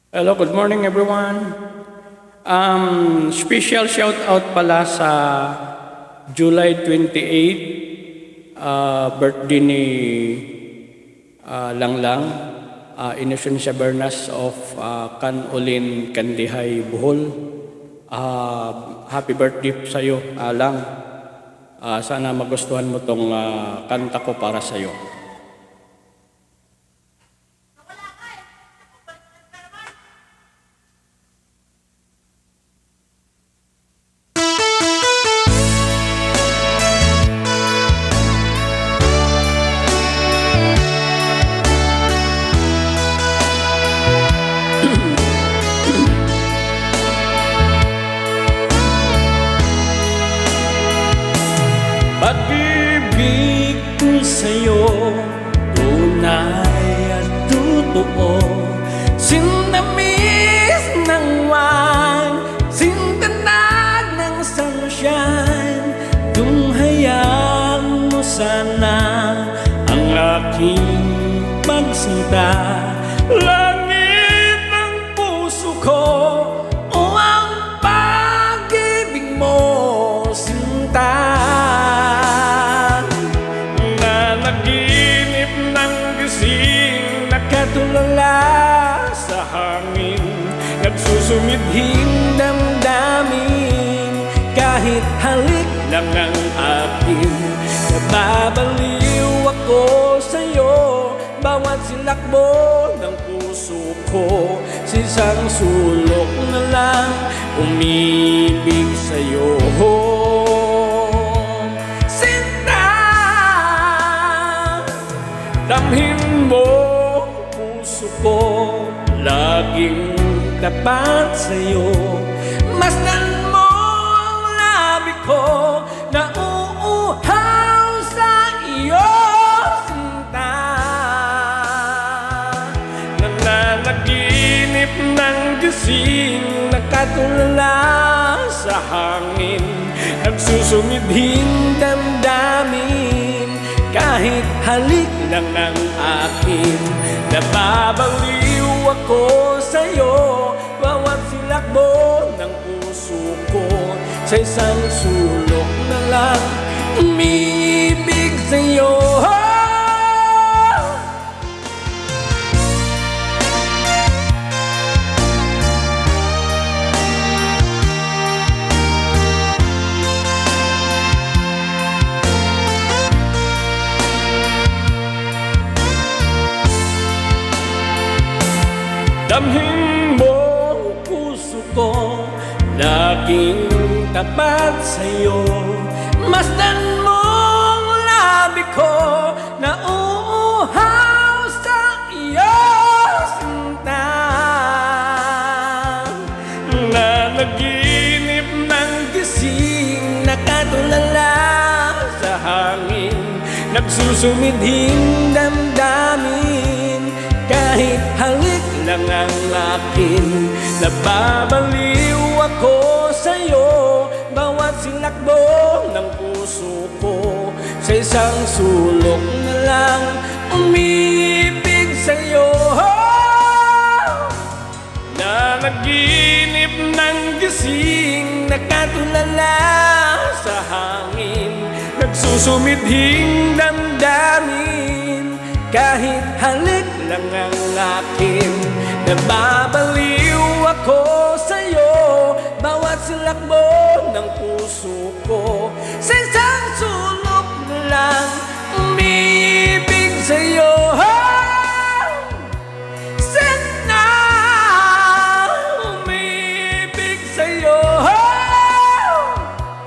Hello, good morning everyone. Special shout out pala sa July 28, birthday ni Langlang, Inocencia Bernas of Canolin, Kandihay, Bohol. Happy birthday sa iyo, Lang. Sana magustuhan mo tong kanta ko para sa iyo. Pag-ibig ko sa'yo, tunay at totoo. Sinamis ng wine, sintanag ng sunshine. Tunghayaan mo sana ang aking pagsinta. Langit ng puso ko, o ang pag-ibig mo, sinta. Nakatulala sa hangin, nagsusumidhing damdamin. Kahit halik lang ang akin, nababaliw ako sa'yo. Bawat silakbo ng puso ko, sa isang sulok na lang umibig sa'yo. Sinta, damhin mo puso ko, laging tapat sa'yo. Masdan mo ang labi ko, nauuhaw sa iyo, sinta. Nananaginip ng gising, nakatulala sa hangin, nagsusumidhing damdamin. Kahit halik lang ang akin, nababaliw ako sa'yo. Bawat silakbo ng puso ko, sa isang sulok na lang umibig sa'yo. Damhin mo puso ko, laging tapat sa'yo. Masdan mo ang labi ko, nauuhaw sa iyo, sinta. Nanaginip ng gising, nakatulala sa hangin, nagsusumidhing damdamin. Kahit halik lang ang akin, nababaliw ako sa'yo. Bawat silakbo ng puso ko, sa isang sulok na lang umibig sa'yo. Nanaginip ng gising, nakatulala sa hangin, nagsusumidhing damdamin. Kahit halik lang ang akin, nababaliw ako sa'yo. Bawat silakbo ng puso ko, sa isang sulok na lang